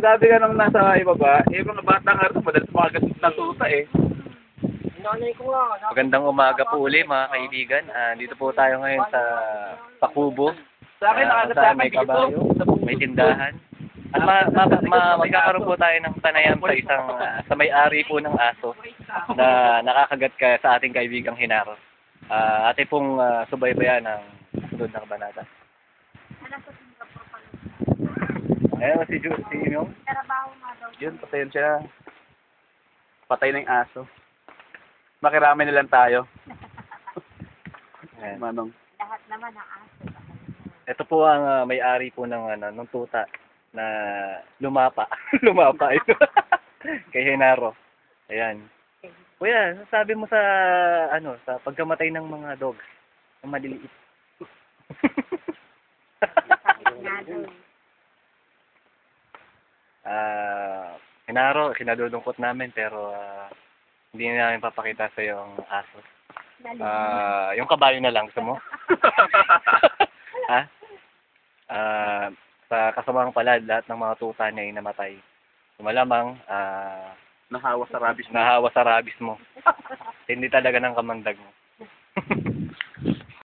Sabi ka nung nasa ibaba, mga bata nga rin, madalas makagat ng tuta eh. Magandang umaga po uli mga kaibigan. Dito po tayo ngayon sa Pakubo. Sa akin, nakagat sa Saan akin may dito. kabayo, may tindahan. At magkakaroon po tayo ng panayam sa isang sa may-ari po ng aso na nakakagat ka sa ating kaibigang Hinaro. Ate pong subaybayan ng sunod na kabanata. Ayun si Yung. Yun, patayin siya. Patay na yung aso. Makirami na lang tayo. Ayan. Manong. Lahat naman ang aso. Ito po ang may-ari po ng tuta na lumapa. Lumapa ito. Kay Henaro. Ayan. Kuya, sabi mo sa sa pagkamatay ng mga dogs, ng maliliit. Sakit nga doon. Henaro, kinalulungkot namin pero hindi na namin papakita sa iyo ang aso. Yung kabayo na lang, gusto mo? Ha? Sa kasamang palad, lahat ng mga tuta niya ay namatay. Malamang, Nahawa sa rabies. nahawa sa rabies mo. Hindi talaga ng kamandag mo.